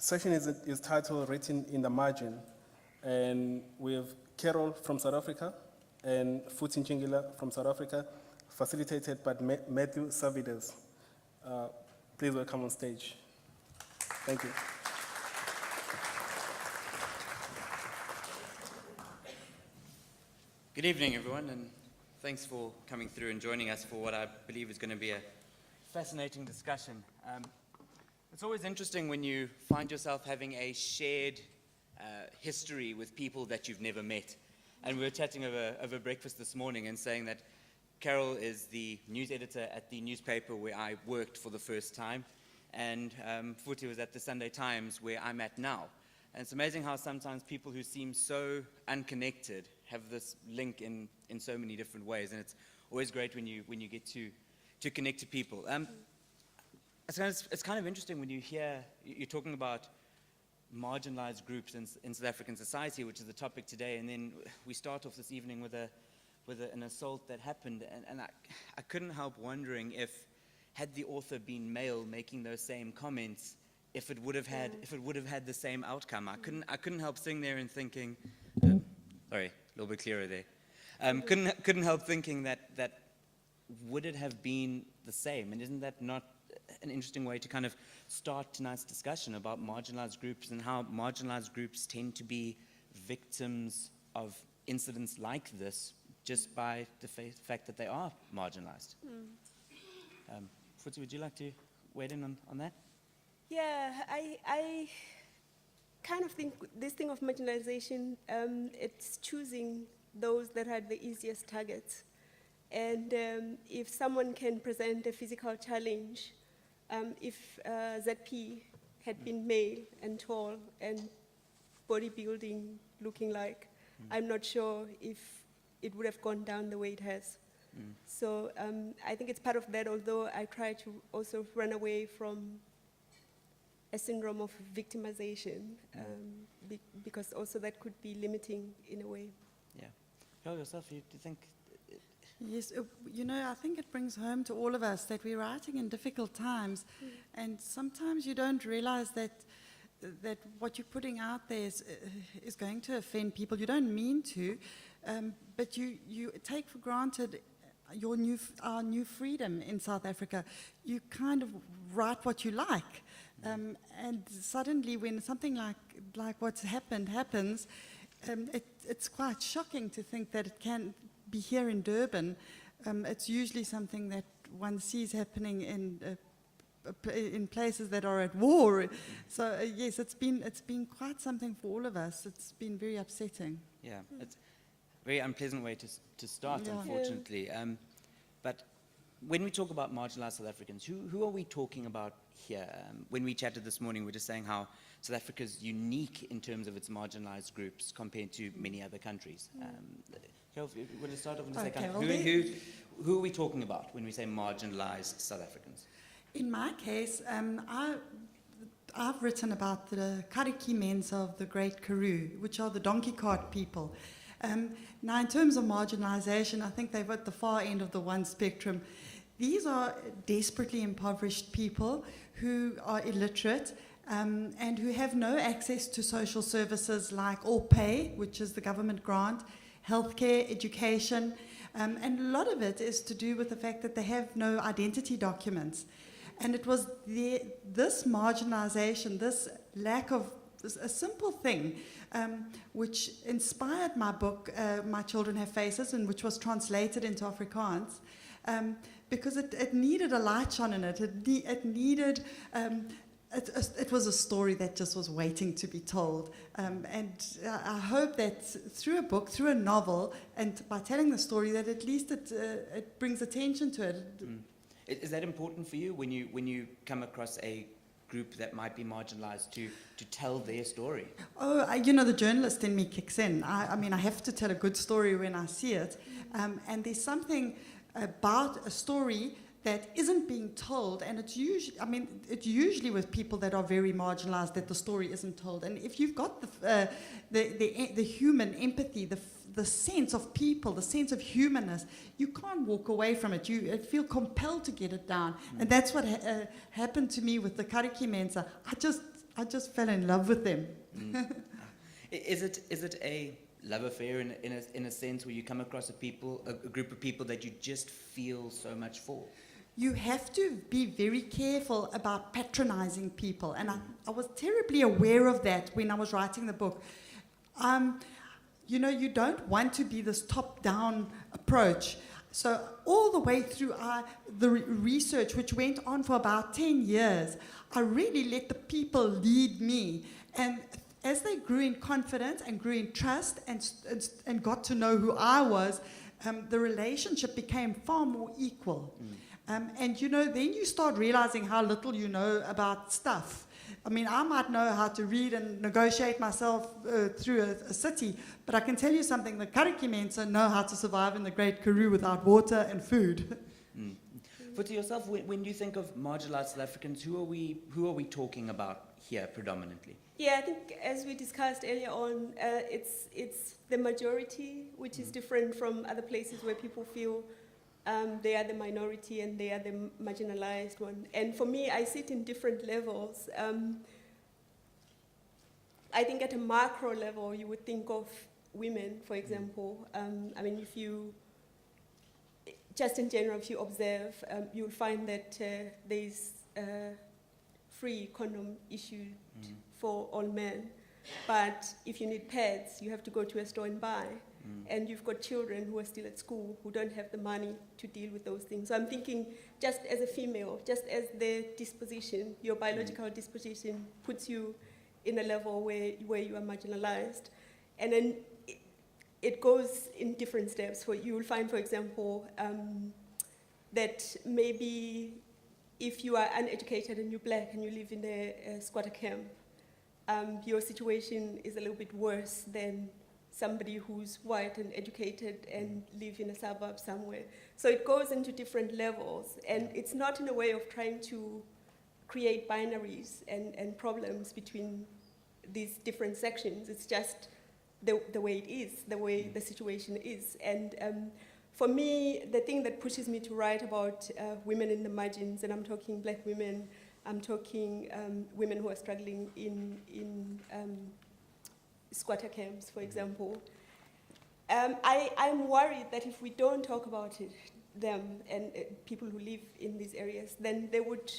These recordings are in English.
session is titled Written in the Margin, and we have Carol from South Africa and Futhi Nchingila from South Africa, facilitated by Matthew Savides. Please welcome on stage. Thank you. Good evening, everyone, and thanks for coming through and joining us for what I believe is going to be a fascinating discussion. It's always interesting when you find yourself having a shared history with people that you've never met. And we were chatting over breakfast this morning and saying that Carol is the news editor at the newspaper where I worked for the first time, and Futhi was at the Sunday Times where I'm at now. And it's amazing how sometimes people who seem so unconnected have this link in so many different ways, and it's always great when you get to connect to people. It's kind of interesting when you hear you're talking about marginalized groups in South African society, which is the topic today, and then we start off this evening with an assault that happened, and I couldn't help wondering if, had the author been male making those same comments, if it would have had the same outcome. I couldn't help sitting there and thinking, sorry, a little bit clearer there. Couldn't help thinking that would it have been the same? And isn't that not an interesting way to kind of start tonight's discussion about marginalized groups and how marginalized groups tend to be victims of incidents like this just by the fact that they are marginalized? Futhi, would you like to weigh in on that? Yeah, I kind of think this thing of marginalization, it's choosing those that are the easiest targets. And if someone can present a physical challenge, if ZP had been male and tall and bodybuilding looking like, I'm not sure if it would have gone down the way it has. So I think it's part of that, although I try to also run away from a syndrome of victimization, because also that could be limiting in a way. Yeah. Carol, yourself, do you think? Yes, I think it brings home to all of us that we're writing in difficult times, and sometimes you don't realize that what you're putting out there is going to offend people. You don't mean to, but you take for granted our new freedom in South Africa. You kind of write what you like, and suddenly when something like what's happens, it's quite shocking to think that it can be here in Durban. It's usually something that one sees happening in places that are at war. So yes, it's been quite something for all of us. It's been very upsetting. Yeah, it's a very unpleasant way to start, unfortunately. But when we talk about marginalized South Africans, who are we talking about here? When we chatted this morning, we were just saying how South Africa is unique in terms of its marginalized groups compared to many other countries. Carol, if you want to start off and say, who are we talking about when we say marginalized South Africans? In my case, I've written about the Kariki Mensa of the Great Karoo, which are the donkey cart people. Now, in terms of marginalization, I think they're at the far end of the one spectrum. These are desperately impoverished people who are illiterate and who have no access to social services like All Pay, which is the government grant, healthcare, education, and a lot of it is to do with the fact that they have no identity documents. And it was this marginalization, this lack of a simple thing, which inspired my book, My Children Have Faces, and which was translated into Afrikaans, because it needed a light shone in it. It needed... It was a story that just was waiting to be told. And I hope that through a book, through a novel, and by telling the story, that at least it brings attention to it. Is that important for you when you come across a group that might be marginalized to tell their story? Oh, the journalist in me kicks in. I mean, I have to tell a good story when I see it. And there's something about a story that isn't being told, and it's usually with people that are very marginalized that the story isn't told. And if you've got the human empathy, the sense of people, the sense of humanness, you can't walk away from it. You feel compelled to get it down. And that's what happened to me with the Kariki Mensa. I just fell in love with them. Is it a love affair in a sense where you come across a group of people that you just feel so much for? You have to be very careful about patronizing people, and I was terribly aware of that when I was writing the book. You know, you don't want to be this top-down approach. So all the way through the research, which went on for about 10 years, I really let the people lead me. And as they grew in confidence and grew in trust and got to know who I was, the relationship became far more equal. And, you know, then you start realizing how little you know about stuff. I mean, I might know how to read and negotiate myself through a city, but I can tell you something, the Kariki Mensa know how to survive in the Great Karoo without water and food. For to yourself, when you think of marginalized South Africans, who are we talking about here predominantly? Yeah, I think as we discussed earlier on, it's the majority, which is different from other places where people feel they are the minority and they are the marginalized one. And for me, I sit in different levels. I think at a macro level, you would think of women, for example. I mean, if you, just in general, if you observe, you'll find that there's free condom issued for all men. But if you need pads, you have to go to a store and buy. And you've got children who are still at school who don't have the money to deal with those things. So I'm thinking, just as a female, just as the disposition, your biological disposition puts you in a level where you are marginalized. And then it goes in different steps. So you will find, for example, that maybe if you are uneducated and you're black and you live in a squatter camp, your situation is a little bit worse than somebody who's white and educated and live in a suburb somewhere. So it goes into different levels, and it's not in a way of trying to create binaries and problems between these different sections. It's just the way it is, the way the situation is. And for me, the thing that pushes me to write about women in the margins, and I'm talking black women, I'm talking women who are struggling in squatter camps, for example. I'm worried that if we don't talk about it, them and people who live in these areas, then they would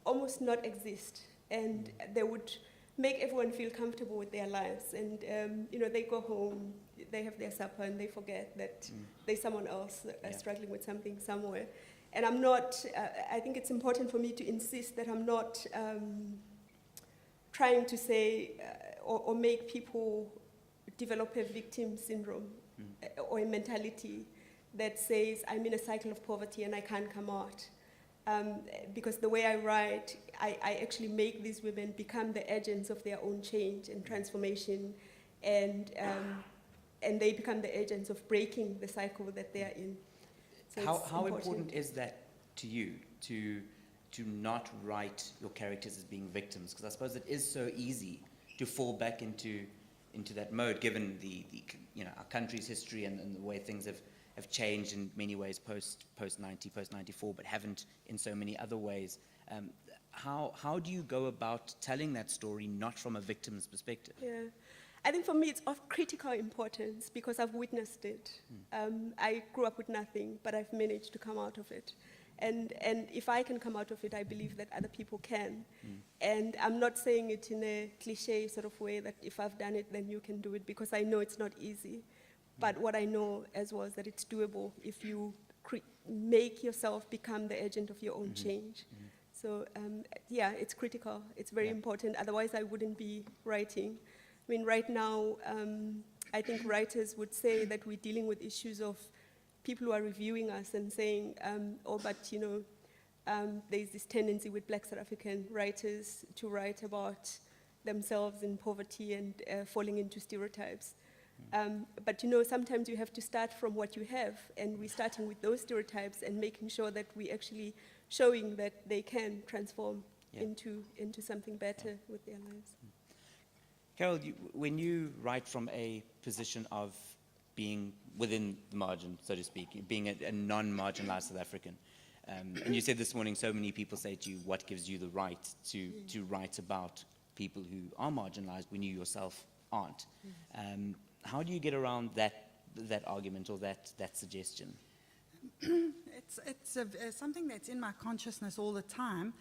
almost not exist, and they would make everyone feel comfortable with their lives. And you know, they go home, they have their supper, and they forget that there's someone else struggling with something somewhere. And I'm not. I think it's important for me to insist that I'm not trying to say or make people develop a victim syndrome or a mentality that says, I'm in a cycle of poverty and I can't come out. Because the way I write, I actually make these women become the agents of their own change and transformation, and they become the agents of breaking the cycle that they are in. So how important is that to you, to not write your characters as being victims? Because I suppose it is so easy to fall back into that mode, given the our country's history and the way things have changed in many ways post 90, post 94, but haven't in so many other ways. How do you go about telling that story not from a victim's perspective? Yeah, I think for me it's of critical importance because I've witnessed it. I grew up with nothing, but I've managed to come out of it. And if I can come out of it, I believe that other people can. And I'm not saying it in a cliche sort of way that if I've done it, then you can do it, because I know it's not easy. But what I know as well is that it's doable if you make yourself become the agent of your own change. So yeah, it's critical. It's very important. Otherwise, I wouldn't be writing. I mean, right now, I think writers would say that we're dealing with issues of people who are reviewing us and saying, but there's this tendency with black South African writers to write about themselves in poverty and falling into stereotypes. But sometimes you have to start from what you have, and we're starting with those stereotypes and making sure that we're actually showing that they can transform into something better with their lives. Carol, when you write from a position of being within the margin, so to speak, being a non-marginalized South African, and you said this morning, so many people say to you, what gives you the right to write about people who are marginalized when you yourself aren't. How do you get around that argument or that suggestion? It's something that's in my consciousness all the time.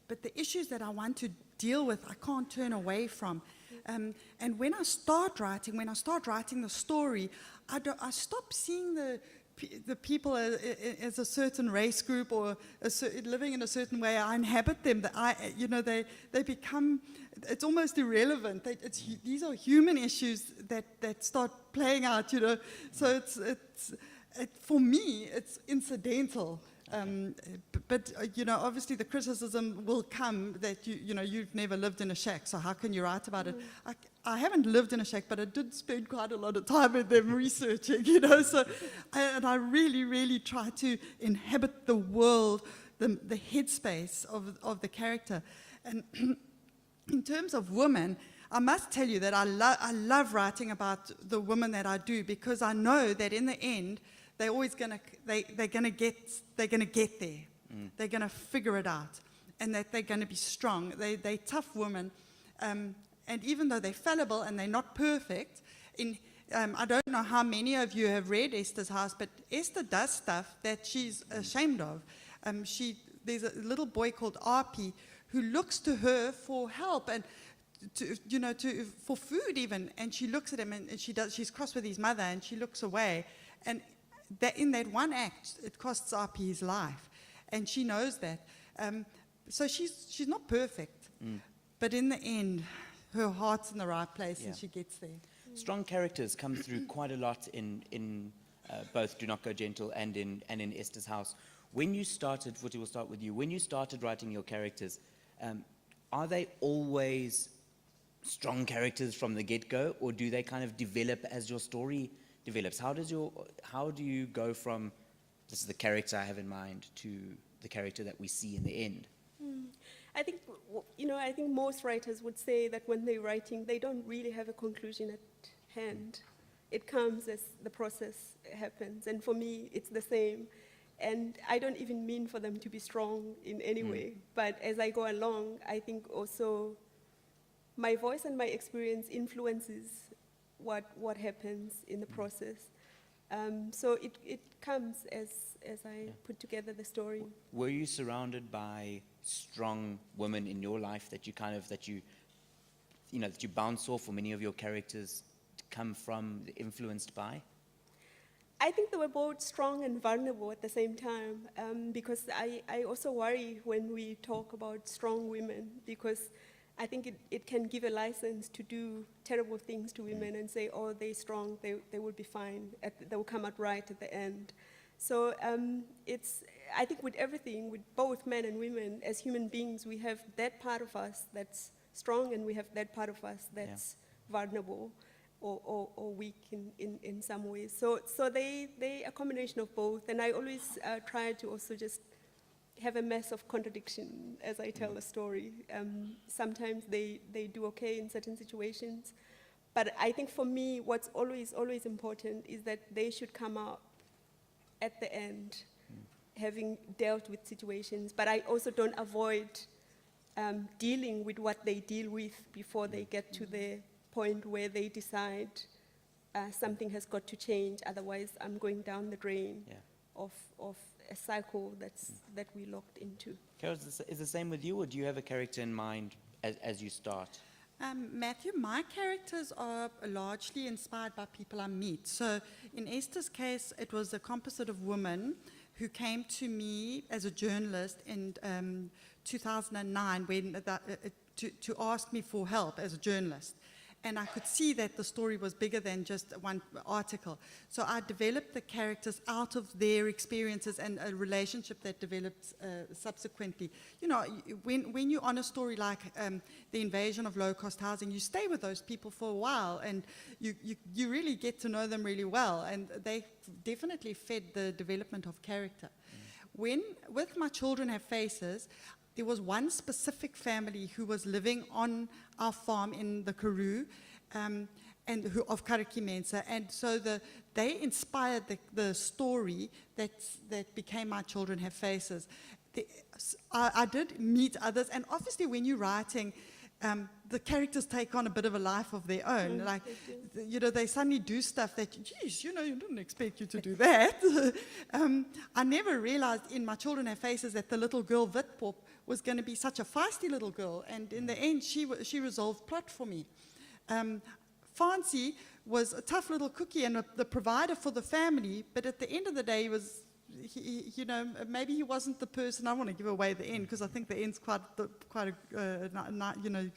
But the issues that I want to deal with, I can't turn away from. And when I start writing the story, I stop seeing the people as a certain race group or living in a certain way. I inhabit them. They become. It's almost irrelevant. These are human issues that start playing out. So for me, it's incidental. But obviously the criticism will come that you've never lived in a shack, so how can you write about it? I haven't lived in a shack, but I did spend quite a lot of time with them researching, so and I really, really try to inhabit the world, the headspace of the character. And in terms of women, I must tell you that I love writing about the women that I do, because I know that in the end they're always they're gonna get there. They're gonna figure it out, and that they're gonna be strong. They're tough women, and even though they're fallible and they're not perfect, I don't know how many of you have read Esther's House, but Esther does stuff that she's ashamed of. There's a little boy called Arpi who looks to her for help and for food even, and she looks at him and she's cross with his mother and she looks away, and in that one act, it costs Arpi his life, and she knows that. So she's not perfect, but in the end, her heart's in the right place, and she gets there. Strong characters come through quite a lot in both Do Not Go Gentle and in Esther's House. When you started, Futhi, we'll start with you. When you started writing your characters, are they always strong characters from the get-go, or do they kind of develop as your story develops? How do you go from this is the character I have in mind to the character that we see in the end? I think I think most writers would say that when they're writing, they don't really have a conclusion at hand. It comes as the process happens, and for me, it's the same. And I don't even mean for them to be strong in any way, but as I go along, I think also my voice and my experience influences what happens in the process. So it comes as I put together the story. Were you surrounded by strong women in your life that you bounce off, or many of your characters come from, influenced by? I think they were both strong and vulnerable at the same time, because I also worry when we talk about strong women, because I think it can give a license to do terrible things to women and say, oh, they're strong, they will be fine, they will come out right at the end. So I think with everything, with both men and women, as human beings, we have that part of us that's strong, and we have that part of us that's vulnerable or weak in some ways. So they a combination of both, and I always try to also just have a mess of contradiction as I tell a story. Sometimes they do okay in certain situations, but I think for me, what's always important is that they should come out at the end, having dealt with situations, but I also don't avoid dealing with what they deal with before they get to the point where they decide something has got to change, otherwise I'm going down the drain of a cycle that we locked into. Carol, is the same with you, or do you have a character in mind as you start? Matthew, my characters are largely inspired by people I meet. So in Esther's case, it was a composite of women who came to me as a journalist in 2009 to ask me for help as a journalist. And I could see that the story was bigger than just one article. So I developed the characters out of their experiences and a relationship that developed subsequently. You know, when you're on a story like the invasion of low-cost housing, you stay with those people for a while, and you really get to know them really well, and they definitely fed the development of character. With My Children Have Faces, there was one specific family who was living on our farm in the Karoo, of Kariki Mensa, and so they inspired the story that became My Children Have Faces. I did meet others, and obviously when you're writing, the characters take on a bit of a life of their own. Like, they suddenly do stuff that, geez, you didn't expect you to do that. I never realized in My Children Have Faces that the little girl, Witpop, was going to be such a feisty little girl, and in the end, she resolved plot for me. Fancy was a tough little cookie and the provider for the family, but at the end of the day, he was, maybe he wasn't the person. I want to give away the end because I think the end's quite you've got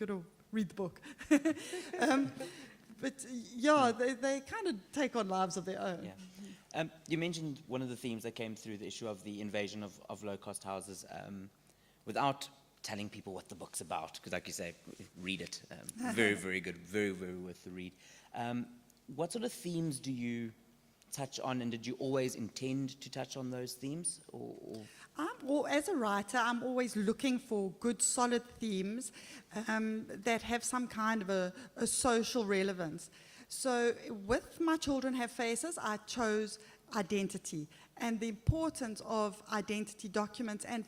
to read the book. But yeah, they kind of take on lives of their own. Yeah. You mentioned one of the themes that came through the issue of the invasion of low-cost houses, without telling people what the book's about, because like you say, read it. Very, very good, very, very worth the read. What sort of themes do you touch on, and did you always intend to touch on those themes? As a writer, I'm always looking for good, solid themes that have some kind of a social relevance. So with My Children Have Faces, I chose identity and the importance of identity documents, and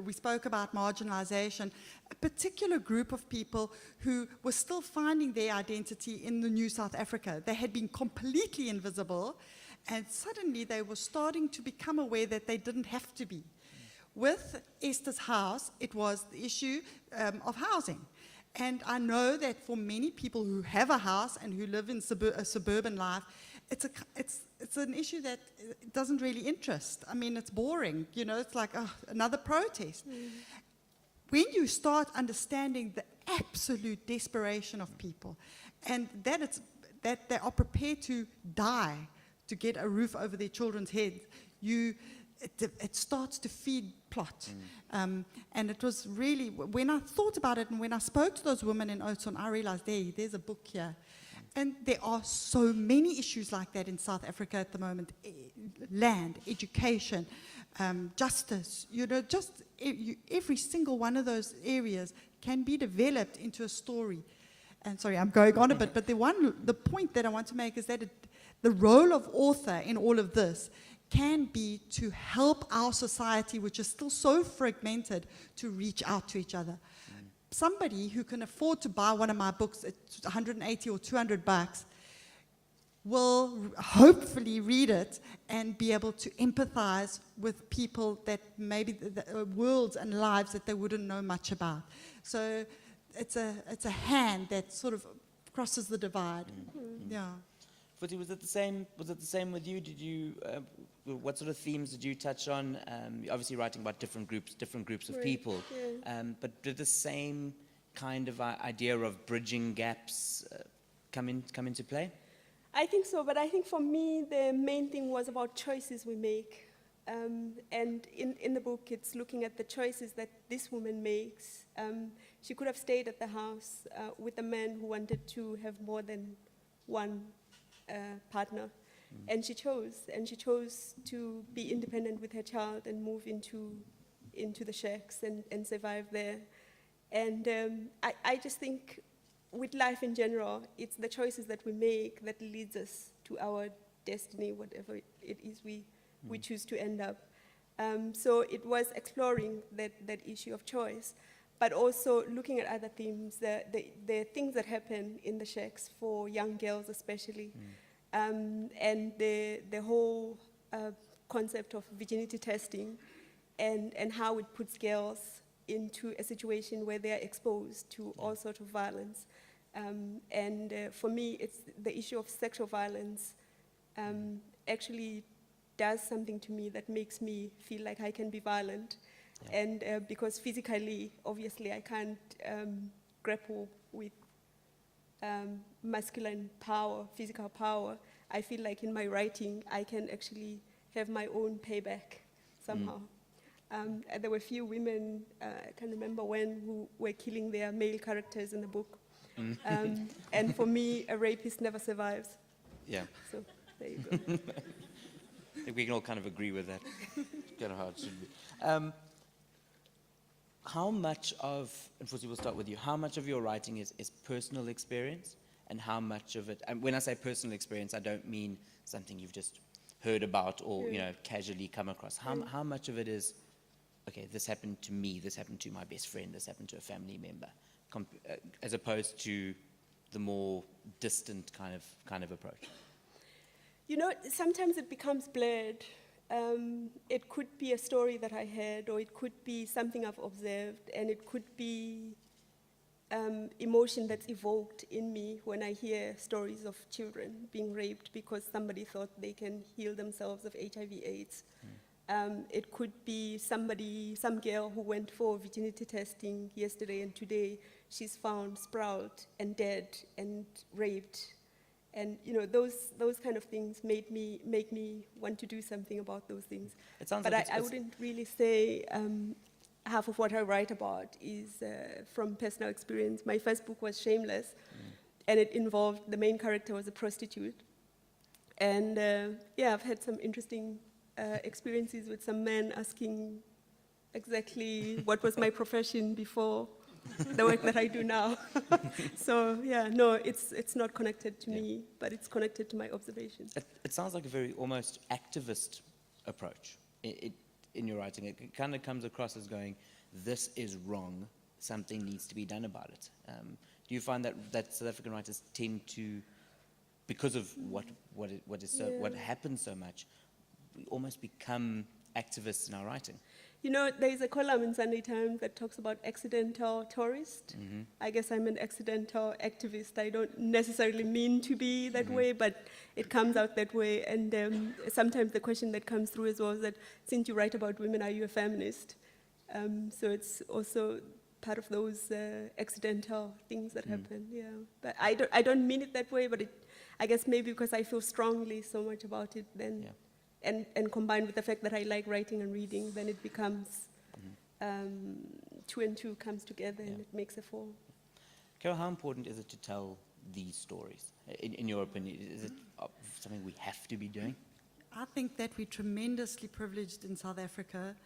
we spoke about marginalization, a particular group of people who were still finding their identity in the new South Africa. They had been completely invisible, and suddenly they were starting to become aware that they didn't have to be. With Esther's house, it was the issue of housing. And I know that for many people who have a house and who live in a suburban life, it's an issue that doesn't really interest. I mean, it's boring. It's like another protest. When you start understanding the absolute desperation of people, and that they are prepared to die to get a roof over their children's heads, it starts to feed plot. And it was really, when I thought about it and when I spoke to those women in Oudtshoorn, I realized there's a book here. And there are so many issues like that in South Africa at the moment. Land, education, justice, every single one of those areas can be developed into a story. And sorry, I'm going on a bit, but the point that I want to make is that the role of author in all of this can be to help our society, which is still so fragmented, to reach out to each other. Somebody who can afford to buy one of my books at $180 or $200 will hopefully read it and be able to empathize with people that maybe worlds and lives that they wouldn't know much about. So it's a hand that sort of crosses the divide. Yeah. Futhi, was it the same with you? Did you what sort of themes did you touch on? You're obviously writing about different groups of people, but did the same kind of idea of bridging gaps come into play? I think so, but I think for me the main thing was about choices we make. And in the book, it's looking at the choices that this woman makes. She could have stayed at the house with a man who wanted to have more than one partner. And she chose to be independent with her child and move into the shacks and survive there. And I just think with life in general, it's the choices that we make that leads us to our destiny, whatever it is we choose to end up. So it was exploring that issue of choice, but also looking at other themes, the things that happen in the shacks for young girls especially. And the whole concept of virginity testing and how it puts girls into a situation where they are exposed to all sorts of violence. For me, it's the issue of sexual violence actually does something to me that makes me feel like I can be violent. Yeah. And because physically, obviously, I can't grapple with masculine power, physical power, I feel like in my writing, I can actually have my own payback somehow. And there were a few women, I can't remember when, who were killing their male characters in the book. And for me, a rapist never survives. Yeah. So there you go. I think we can all kind of agree with that. Kind of how it should be. How much of, and Futhi, we'll start with you, how much of your writing is personal experience, and how much of it, and when I say personal experience, I don't mean something you've just heard about or casually come across. How much of it is okay, this happened to me, this happened to my best friend, this happened to a family member, as opposed to the more distant kind of approach? You know, sometimes it becomes blurred. It could be a story that I heard, or it could be something I've observed, and it could be emotion that's evoked in me when I hear stories of children being raped because somebody thought they can heal themselves of HIV/AIDS. It could be some girl who went for virginity testing yesterday, and today she's found sprawled and dead and raped. And you know, those kind of things make me want to do something about those things. It sounds But like I wouldn't really say half of what I write about is from personal experience. My first book was Shameless, and it involved, the main character was a prostitute. And yeah, I've had some interesting experiences with some men asking exactly what was my profession before the work that I do now. So yeah, no, it's not connected to me, but it's connected to my observations. It sounds like a very almost activist approach in your writing. It kind of comes across as going, this is wrong, something needs to be done about it. Do you find that South African writers tend to, because of what happens so much, we almost become activists in our writing? You know, there's a column in Sunday Times that talks about accidental tourist. I guess I'm an accidental activist. I don't necessarily mean to be that way, but it comes out that way. And sometimes the question that comes through as well is that, since you write about women, are you a feminist? So it's also part of those accidental things that happen, yeah. But I don't mean it that way, but I guess maybe because I feel strongly so much about it, then... Yeah. And combined with the fact that I like writing and reading, then it becomes, two and two comes together and it makes a four. Carol, how important is it to tell these stories? In your opinion, is it something we have to be doing? I think that we're tremendously privileged in South Africa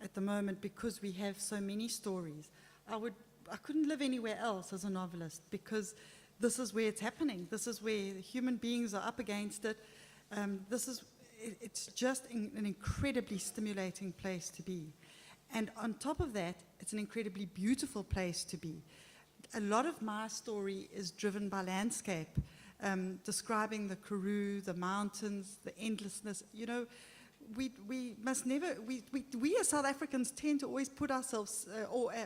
at the moment because we have so many stories. I couldn't live anywhere else as a novelist because this is where it's happening. This is where human beings are up against it. It's just an incredibly stimulating place to be. And on top of that, it's an incredibly beautiful place to be. A lot of my story is driven by landscape, describing the Karoo, the mountains, the endlessness. You know, we must never, we as South Africans tend to always put ourselves,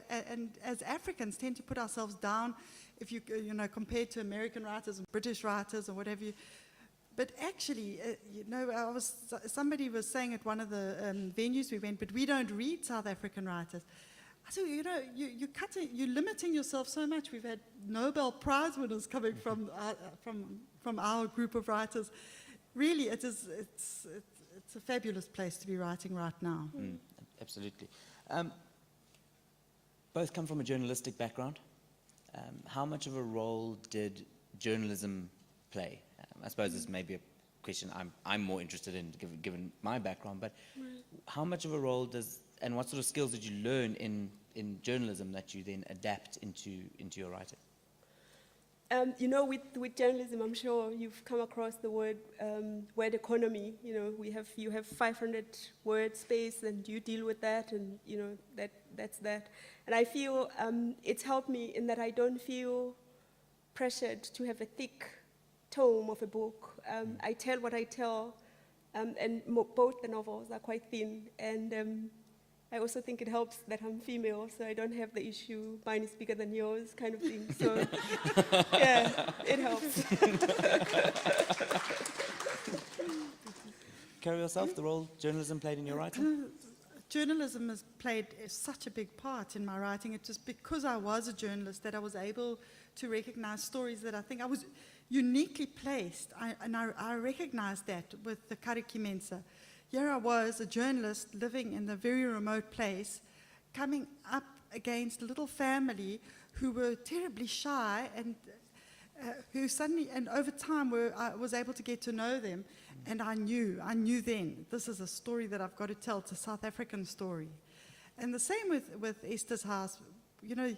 and as Africans tend to put ourselves down if you know, compared to American writers and British writers or whatever you. But actually, you know, somebody was saying at one of the venues we went, but we don't read South African writers. I said, you know, you're limiting yourself so much. We've had Nobel Prize winners coming from our group of writers. Really, it's a fabulous place to be writing right now. Absolutely. Both come from a journalistic background. How much of a role did journalism play? I suppose this may be a question I'm more interested in, given my background, but how much of a role and what sort of skills did you learn in journalism that you then adapt into your writing? You know, with journalism, I'm sure you've come across the word economy. You know, you have 500 word space, and you deal with that, and you know that's that. And I feel it's helped me in that I don't feel pressured to have a thick tome of a book. I tell what I tell, and both the novels are quite thin, and I also think it helps that I'm female, so I don't have the issue, mine is bigger than yours kind of thing, so yeah, it helps. Carry yourself, the role journalism played in your writing? Journalism has played such a big part in my writing. It's just because I was a journalist that I was able to recognize stories that I think I was uniquely placed, and I recognized that with the Kariki Mensa. Here I was, a journalist living in a very remote place, coming up against a little family who were terribly shy, and who suddenly, and over time, I was able to get to know them, and I knew then, this is a story that I've got to tell. It's a South African story. And the same with Esther's House. You know,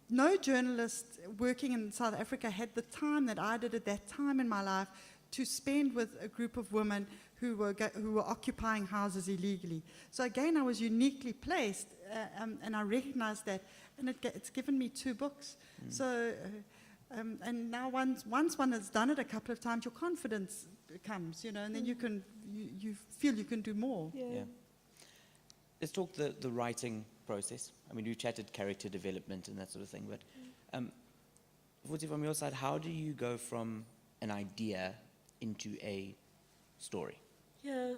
no journalist working in South Africa had the time that I did at that time in my life to spend with a group of women who were occupying houses illegally. So again, I was uniquely placed, and I recognized that, and it's given me 2 books. So, and now once one has done it a couple of times, your confidence comes, you know, and then you feel you can do more. Yeah. Let's talk the writing process. I mean, you chatted character development and that sort of thing, but Futhi, from your side, how do you go from an idea into a story? Yeah,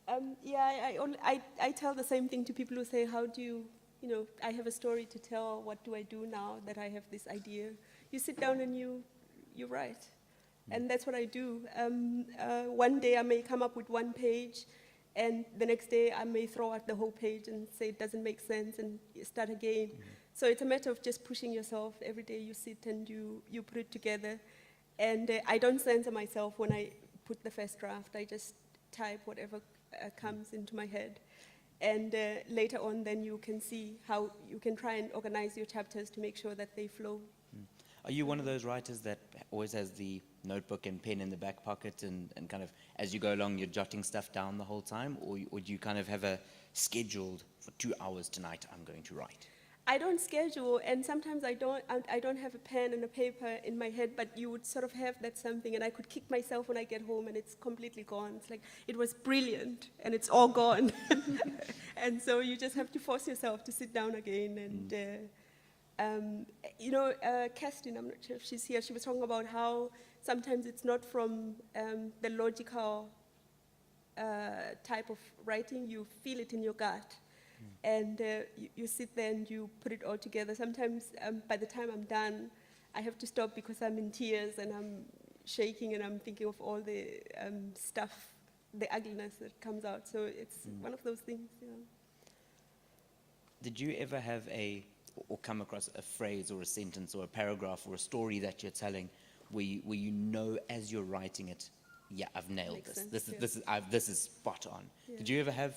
I tell the same thing to people who say, how do you, I have a story to tell, what do I do now that I have this idea? You sit down and you write. And that's what I do. One day I may come up with 1 page, and the next day I may throw out the whole page and say it doesn't make sense and start again. So it's a matter of just pushing yourself. Every day you sit and you put it together. And I don't censor myself when I put the first draft. I just type whatever comes into my head. And later on, then you can see how you can try and organize your chapters to make sure that they flow. Are you one of those writers that always has the notebook and pen in the back pocket and kind of, as you go along, you're jotting stuff down the whole time? Or do you kind of have a scheduled, for 2 hours tonight, I'm going to write? I don't schedule, and sometimes I don't have a pen and a paper in my head, but you would sort of have that something, and I could kick myself when I get home, and it's completely gone. It's like, it was brilliant, and it's all gone. And so you just have to force yourself to sit down again. And, Kerstin, I'm not sure if she's here, she was talking about how sometimes it's not from the logical type of writing, you feel it in your gut. And you sit there and you put it all together. Sometimes by the time I'm done, I have to stop because I'm in tears and I'm shaking and I'm thinking of all the stuff, the ugliness that comes out. So it's one of those things. Yeah. Did you ever have or come across a phrase or a sentence or a paragraph or a story that you're telling where you know as you're writing it, yeah, I've nailed Makes this. sense, This is spot on. Yeah. Did you ever have?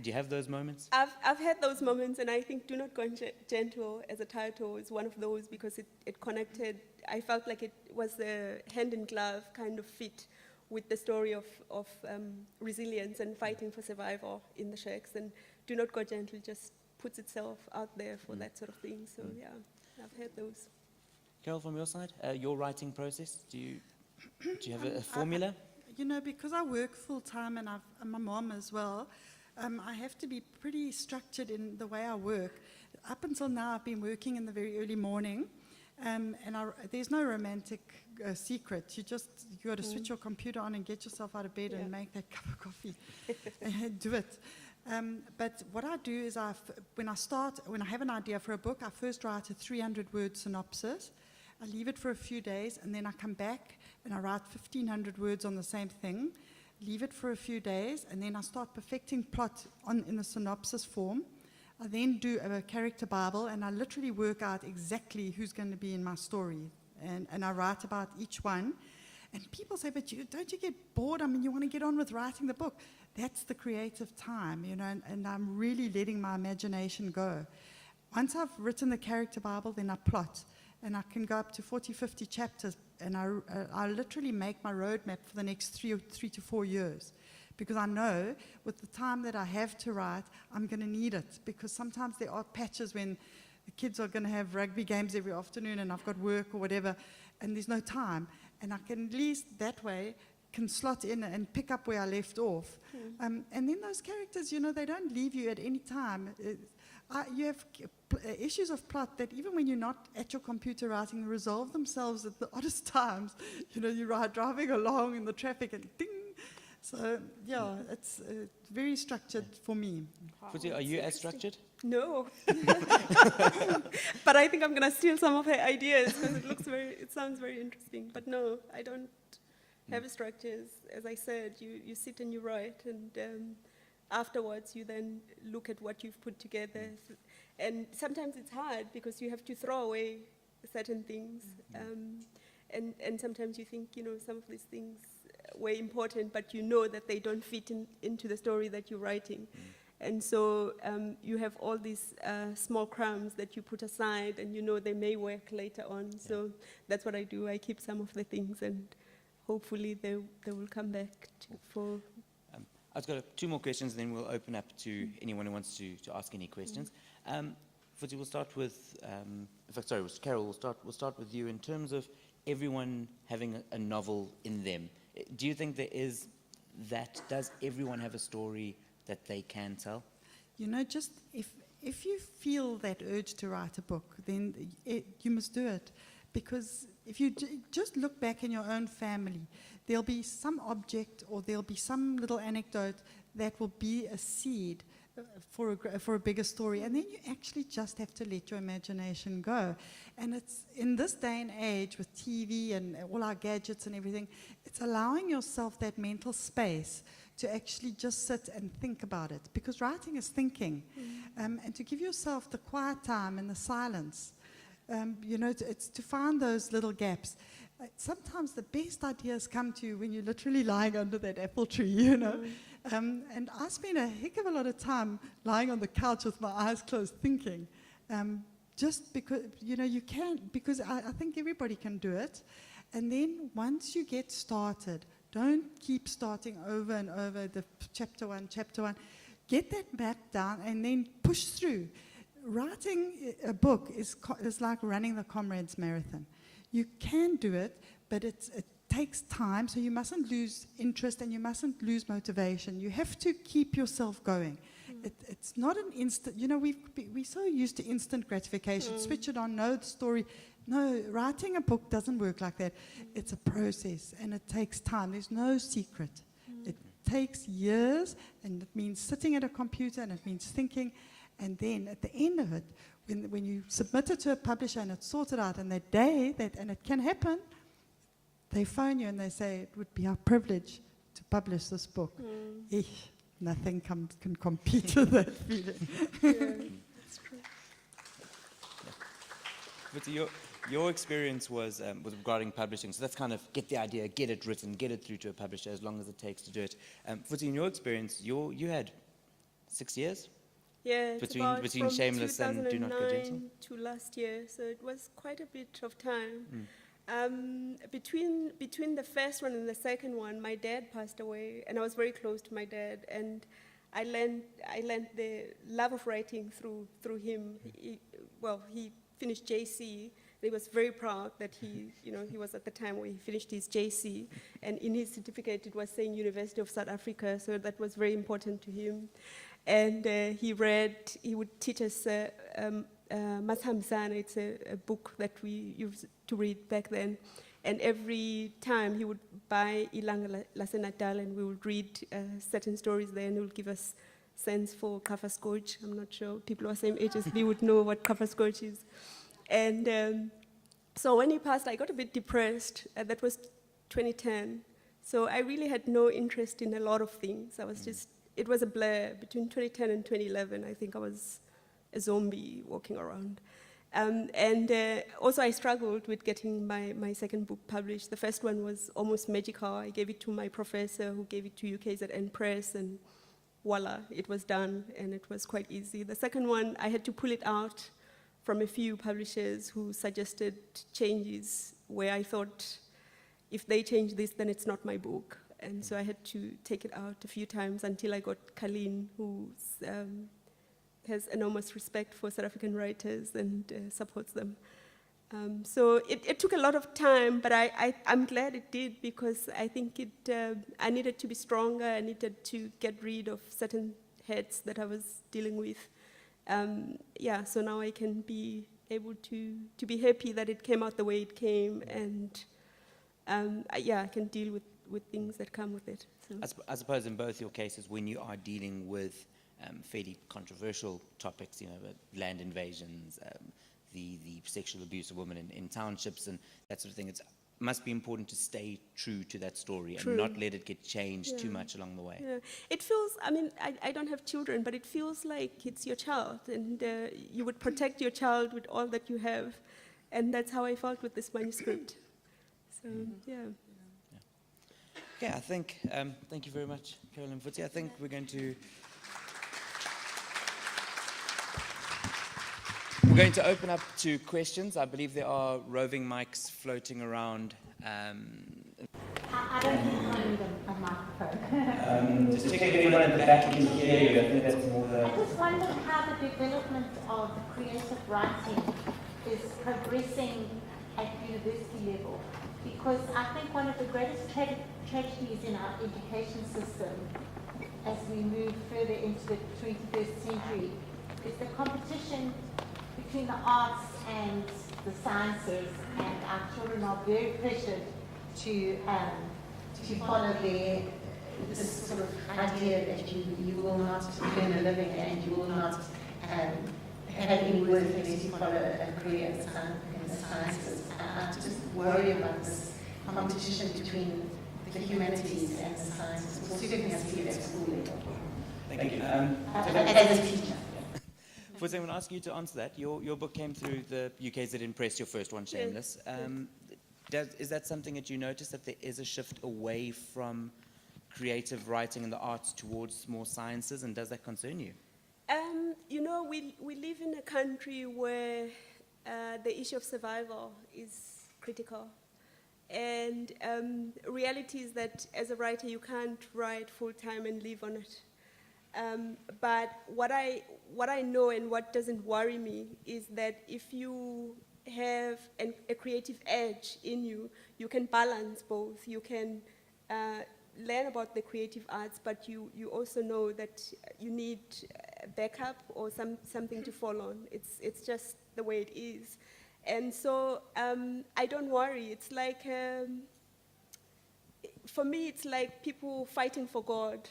Do you have those moments? I've had those moments, and I think "Do Not Go Gentle" as a title is one of those because it connected. I felt like it was a hand in glove kind of fit with the story of resilience and fighting for survival in the shacks. And "Do Not Go Gentle" just puts itself out there for that sort of thing. So yeah, I've had those. Carol, from your side, your writing process, do you have a formula? Because I work full time and I'm a mom as well, I have to be pretty structured in the way I work. Up until now, I've been working in the very early morning, and there's no romantic secret. You got to switch your computer on and get yourself out of bed and make that cup of coffee and do it. But what I do is when I have an idea for a book, I first write a 300-word synopsis. I leave it for a few days, and then I come back and I write 1,500 words on the same thing. Leave it for a few days, and then I start perfecting plot in the synopsis form. I then do a character Bible, and I literally work out exactly who's going to be in my story, and I write about each one. And people say, but don't you get bored? I mean, you want to get on with writing the book. That's the creative time, and I'm really letting my imagination go. Once I've written the character Bible, then I plot, and I can go up to 40, 50 chapters, and I literally make my roadmap for the next 3 to 4 years, because I know with the time that I have to write, I'm going to need it, because sometimes there are patches when the kids are going to have rugby games every afternoon and I've got work or whatever, and there's no time, and I can at least that way can slot in and pick up where I left off. And then those characters, they don't leave you at any time. You have issues of plot that even when you're not at your computer writing, resolve themselves at the oddest times. You're driving along in the traffic and ding. So, yeah, it's very structured for me. Futhi, are you as structured? No. But I think I'm going to steal some of her ideas because it sounds very interesting. But no, I don't have structures. As I said, you sit and you write, and afterwards you then look at what you've put together. And sometimes it's hard because you have to throw away certain things. And sometimes you think, some of these things were important, but that they don't fit into the story that you're writing. And so you have all these small crumbs that you put aside, and they may work later on. So that's what I do. I keep some of the things, and hopefully they will come back for... I've got two more questions, then we'll open up to anyone who wants to ask any questions. Futhi, we'll start with, Carol, we'll start with you. In terms of everyone having a novel in them, do you think there is that? Does everyone have a story that they can tell? You know, just if you feel that urge to write a book, then you must do it. Because if you just look back in your own family, there'll be some object or there'll be some little anecdote that will be a seed for a bigger story. And then you actually just have to let your imagination go. And it's in this day and age with TV and all our gadgets and everything, it's allowing yourself that mental space to actually just sit and think about it. Because writing is thinking. And to give yourself the quiet time and the silence. You know, it's to find those little gaps. Sometimes the best ideas come to you when you're literally lying under that apple tree, you know. And I spend a heck of a lot of time lying on the couch with my eyes closed thinking. Just because, you know, you can, because I think everybody can do it. And then once you get started, don't keep starting over and over the chapter one. Get that map down and then push through. Writing a book is like running the Comrades Marathon. You can do it, but it takes time, so you mustn't lose interest and you mustn't lose motivation. You have to keep yourself going. It's not an instant, you know, we're so used to instant gratification. Switch it on, know the story. No, writing a book doesn't work like that. It's a process and it takes time. There's no secret. It takes years, and it means sitting at a computer, and it means thinking. And then at the end of it, when you submit it to a publisher and it's sorted out, and that day, and it can happen, they phone you and they say, it would be our privilege to publish this book. Nothing can compete with that feeling. That's true. But your experience was regarding publishing, so that's kind of get the idea, get it written, get it through to a publisher as long as it takes to do it. Futhi, in your experience, you had 6 years? Yeah, it's about between from Shameless and Do Not Go Gentle? 2009 to last year, so it was quite a bit of time. Between the first one and the second one, my dad passed away, and I was very close to my dad, and I learned the love of writing through him. He finished JC. He was very proud that he was at the time where he finished his JC, and in his certificate it was saying University of South Africa, so that was very important to him. And he would teach us Mashamsana. It's a book that we used to read back then. And every time he would buy Ilanga Lasenatal, and we would read certain stories there, and he would give us sense for Kafascoach. I'm not sure people who are same age as me would know what Kafascoach is. And so when he passed, I got a bit depressed. That was 2010. So I really had no interest in a lot of things. It was a blur. Between 2010 and 2011, I think I was a zombie walking around. Also I struggled with getting my second book published. The first one was almost magical. I gave it to my professor, who gave it to UKZN Press, and voila, it was done, and it was quite easy. The second one, I had to pull it out from a few publishers who suggested changes where I thought, if they change this, then it's not my book. And so I had to take it out a few times until I got Colleen, who has enormous respect for South African writers and supports them. So it took a lot of time, but I'm glad it did, because I think I needed to be stronger. I needed to get rid of certain heads that I was dealing with. So now I can be able to be happy that it came out the way it came, and I can deal with things that come with it. So. I suppose in both your cases, when you are dealing with fairly controversial topics, land invasions, the sexual abuse of women in townships and that sort of thing, it must be important to stay true to that story and not let it get changed too much along the way. Yeah. It feels, I don't have children, but it feels like it's your child, and you would protect your child with all that you have, and that's how I felt with this manuscript. So, Okay, I think, thank you very much, Carol and Futhi. I think we're going to open up to questions. I believe there are roving mics floating around. I don't need them. microphone. Just check if anyone at the back can hear you. I think that's more I the... just wonder how the development of creative writing is progressing at university level, because I think one of the greatest tragedies in our education system as we move further into the 21st century is the competition between the arts and the sciences, and our children are very pressured to follow this sort of idea that you will not earn a living and you will not have any worth unless you follow a career in the sciences. I just worry about this competition between the humanities and the sciences. Well, certainly I see it at school level. Thank you. As a teacher. Fuzzy, I'm going to ask you to answer that. Your book came through the UKZN Press, your first one, Shameless. Is that something that you notice, that there is a shift away from creative writing and the arts towards more sciences, and does that concern you? You know, we live in a country where the issue of survival is critical. And reality is that as a writer, you can't write full-time and live on it. But what I know and what doesn't worry me is that if you have a creative edge in you, you can balance both. You can learn about the creative arts, but you also know that you need backup or something to fall on. It's just the way it is. And so I don't worry. It's like, for me, it's like people fighting for God.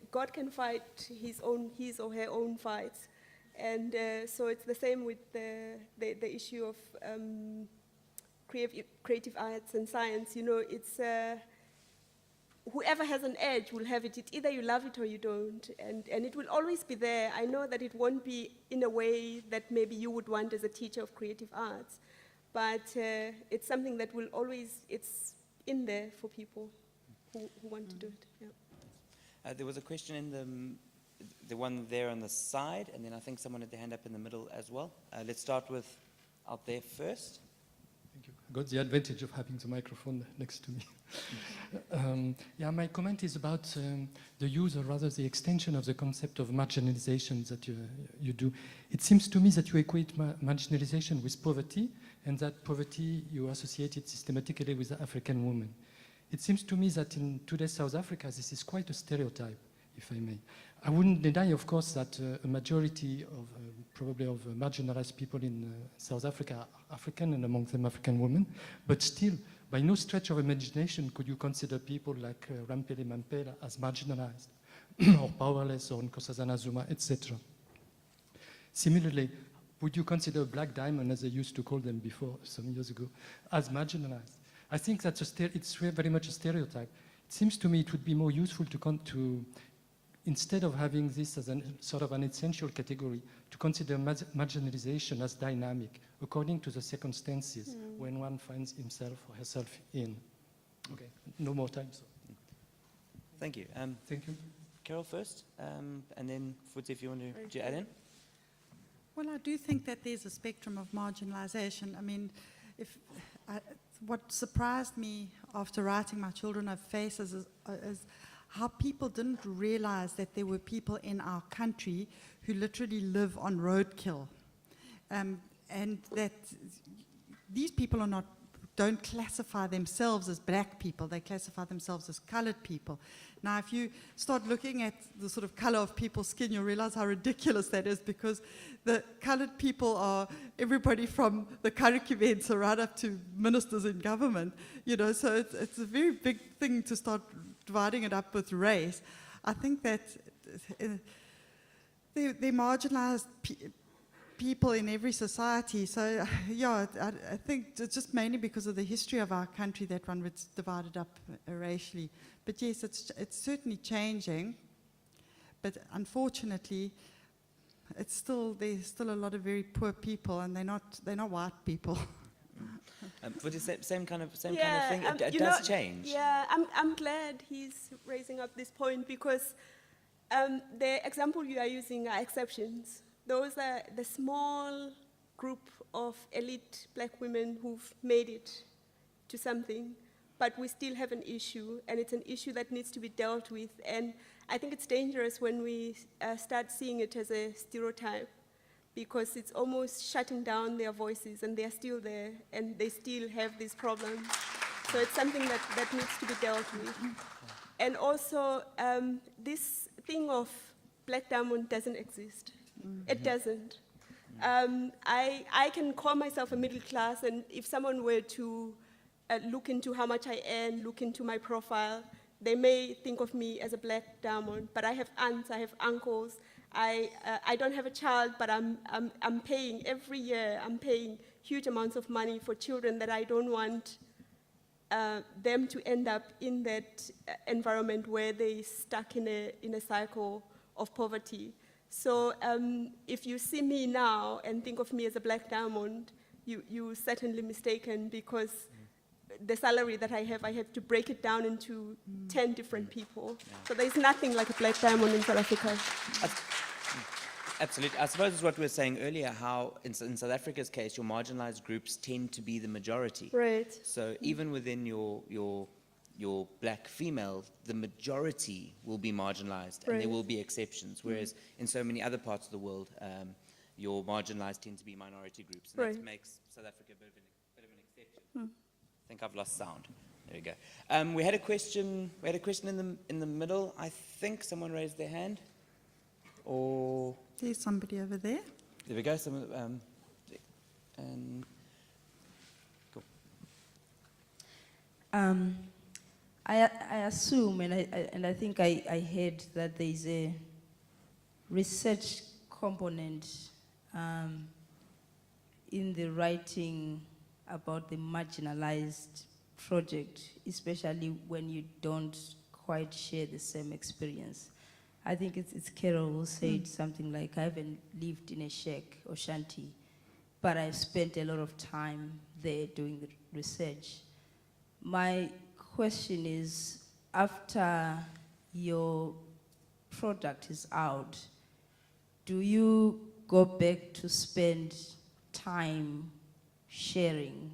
God can fight his or her own fights. And so it's the same with the issue of creative arts and science. You know, it's whoever has an edge will have it. It's either you love it or you don't. And it will always be there. I know that it won't be in a way that maybe you would want as a teacher of creative arts, but it's something that will always, it's in there for people who want to do it. Yeah. There was a question in the one there on the side, and then I think someone had their hand up in the middle as well. Let's start with out there first. Thank you. I got the advantage of having the microphone next to me. Yeah, my comment is about the use, or rather the extension of the concept of marginalization that you do. It seems to me that you equate marginalization with poverty, and that poverty you associate it systematically with the African woman. It seems to me that in today's South Africa, this is quite a stereotype, if I may. I wouldn't deny, of course, that a majority of, probably of marginalized people in South Africa are African, and among them African women, but still, by no stretch of imagination could you consider people like Rampele Mampela as marginalized, or powerless, or Nkosazana Zuma, etc. Similarly, would you consider Black Diamond, as they used to call them before, some years ago, as marginalized? I think that's it's very much a stereotype. It seems to me it would be more useful to instead of having this as sort of an essential category, to consider marginalization as dynamic, according to the circumstances when one finds himself or herself in. Okay, no more time. So. Thank you. Thank you. Carol first, and then Fuzzy, if you want to add in. Well, I do think that there's a spectrum of marginalization. I mean, what surprised me after writing My Children Have Faces is how people didn't realize that there were people in our country who literally live on roadkill. And that these people don't classify themselves as black people, they classify themselves as colored people. Now, if you start looking at the sort of color of people's skin, you'll realize how ridiculous that is, because the colored people are everybody from the Kariki right up to ministers in government, you know, so it's a very big thing to start dividing it up with race. I think that they're marginalized people in every society. So, yeah, I think it's just mainly because of the history of our country that one was divided up racially. But yes, it's certainly changing. But unfortunately, there's still a lot of very poor people, and they're not white people. But it's the same kind of thing. It does change. Yeah, I'm glad he's raising up this point, because the example you are using are exceptions. Those are the small group of elite black women who've made it to something. but we still have an issue, and it's an issue that needs to be dealt with. And I think it's dangerous when we start seeing it as a stereotype, because it's almost shutting down their voices, and they're still there, and they still have these problems. So it's something that needs to be dealt with. And also, this thing of black diamond doesn't exist. It doesn't. I can call myself a middle class, and if someone were to look into how much I earn, look into my profile, they may think of me as a black diamond, but I have aunts, I have uncles. I don't have a child, but I'm paying every year, I'm paying huge amounts of money for children that I don't want them to end up in that environment where they're stuck in a cycle of poverty. So if you see me now and think of me as a black diamond, you're certainly mistaken, because the salary that I have to break it down into 10 different people. So there's nothing like a black diamond in South Africa. Absolutely. I suppose it's what we were saying earlier, how in South Africa's case, your marginalized groups tend to be the majority. Right. So even within your black female, the majority will be marginalized, and there Right. will be exceptions, whereas in so many other parts of the world, your marginalized tend to be minority groups, and that Right. makes South Africa a bit of an exception. I think I've lost sound. There we go. We had a question in the middle. I think someone raised their hand. Or There's somebody over there. there we go. And cool. I assume, and I think I heard that there is a research component in the writing about the marginalized project, especially when you don't quite share the same experience. I think it's Carol who said something like, I haven't lived in a shack or shanty, but I've spent a lot of time there doing the research. My question is, after your product is out, do you go back to spend time sharing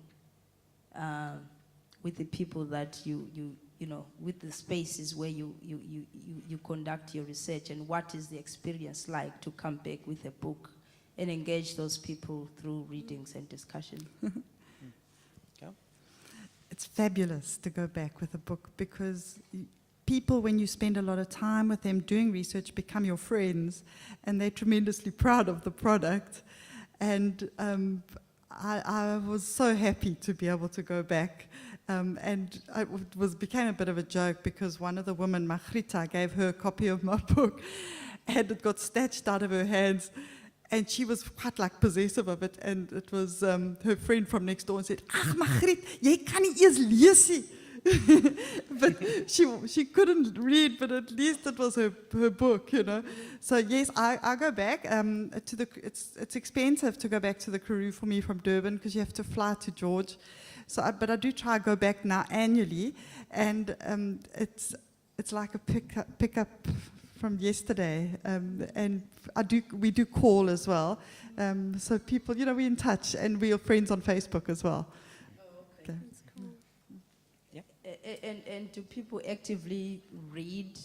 with the people that you know, with the spaces where you conduct your research, and what is the experience like to come back with a book and engage those people through readings and discussion? Yeah. It's fabulous to go back with a book, because people, when you spend a lot of time with them doing research, become your friends, and they're tremendously proud of the product. And I was so happy to be able to go back. And it became a bit of a joke, because one of the women, Margrita, gave her a copy of my book, and it got snatched out of her hands, and she was quite like possessive of it. And it was her friend from next door and said, "Ach, Margriet, jy kan nie eers lees nie." But she couldn't read, but at least it was her book, you know. So yes, I go back to the. It's expensive to go back to the Karoo for me from Durban, because you have to fly to George. So, but I do try to go back now annually, and it's like a pickup from yesterday, and we do call as well. So people, you know, we're in touch, and we are friends on Facebook as well. Oh, okay. That's cool. Yeah. And do people actively read?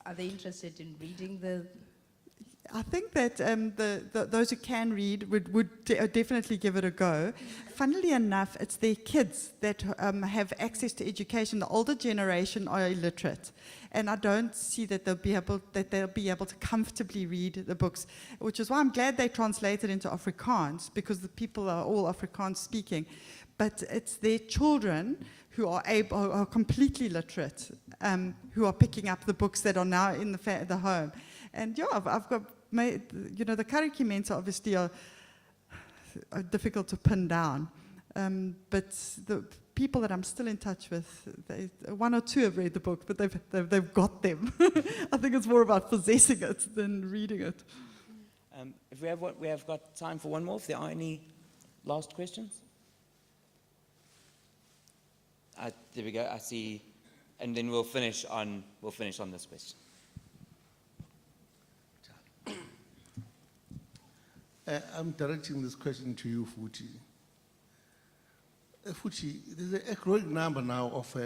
Are they interested in reading the? I think that those who can read would definitely give it a go. Funnily enough, it's their kids that have access to education. The older generation are illiterate, and I don't see that they'll be able to comfortably read the books, which is why I'm glad they translated into Afrikaans, because the people are all Afrikaans speaking. But it's their children who are completely literate, who are picking up the books that are now in the home. And yeah, I've got, you know, the curriculums obviously are difficult to pin down. But the people that I'm still in touch with, one or two have read the book, but they've got them. I think it's more about possessing it than reading it. If we have got time for one more, if there are any last questions. There we go. I see, and then we'll finish on this question. I'm directing this question to you, Futi. Fuchi, there's a growing number now of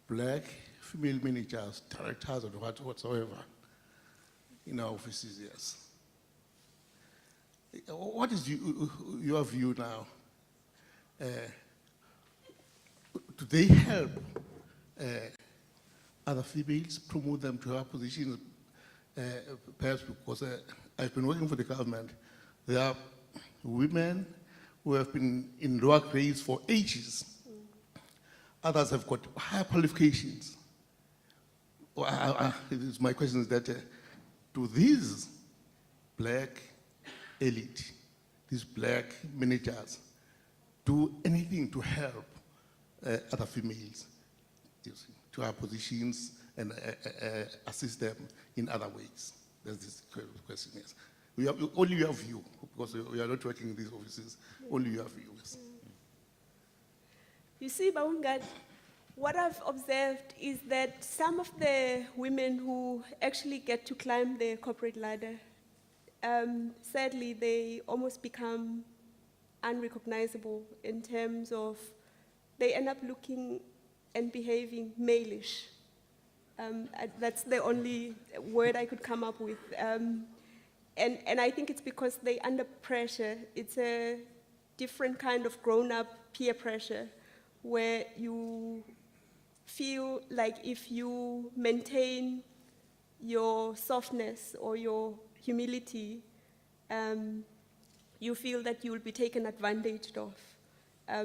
black female managers, directors, or whatsoever in our offices, yes. What is your view now? Do they help other females, promote them to have positions? Perhaps because I've been working for the government, there are women who have been in lower grades for ages. Others have got higher qualifications. My question is that, do these black elite, these black managers, do anything to help other females to have positions and assist them in other ways? That's this question, yes. Only your view, because we are not working in these offices, only your view, yes. You see, Baungad, what I've observed is that some of the women who actually get to climb the corporate ladder, sadly, they almost become unrecognizable in terms of they end up looking and behaving malish. That's the only word I could come up with. And I think it's because they're under pressure. It's a different kind of grown-up peer pressure where you feel like if you maintain your softness or your humility, you feel that you will be taken advantage of.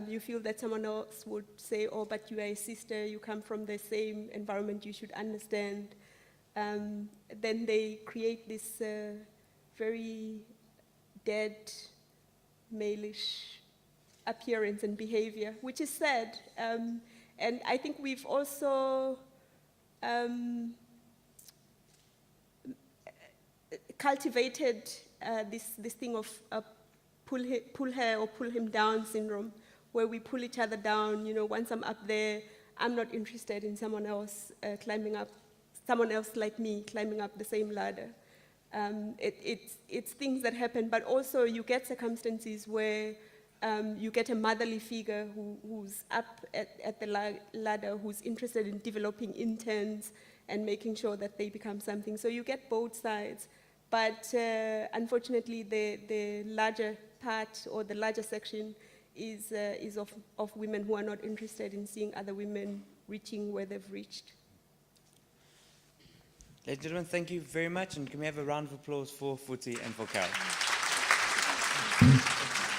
You feel that someone else would say, oh, but you are a sister, you come from the same environment, you should understand. Then they create this very dead, malish appearance and behavior, which is sad. And I think we've also cultivated this thing of pull her or pull him down syndrome, where we pull each other down. You know, once I'm up there, I'm not interested in someone else climbing up, someone else like me climbing up the same ladder. It's things that happen, but also you get circumstances where you get a motherly figure who's up at the ladder, who's interested in developing interns and making sure that they become something. So you get both sides. But unfortunately, the larger part or the larger section is of women who are not interested in seeing other women reaching where they've reached. Ladies and gentlemen, thank you very much, and can we have a round of applause for Futhi and for Carol?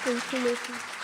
Thank you, Matthew.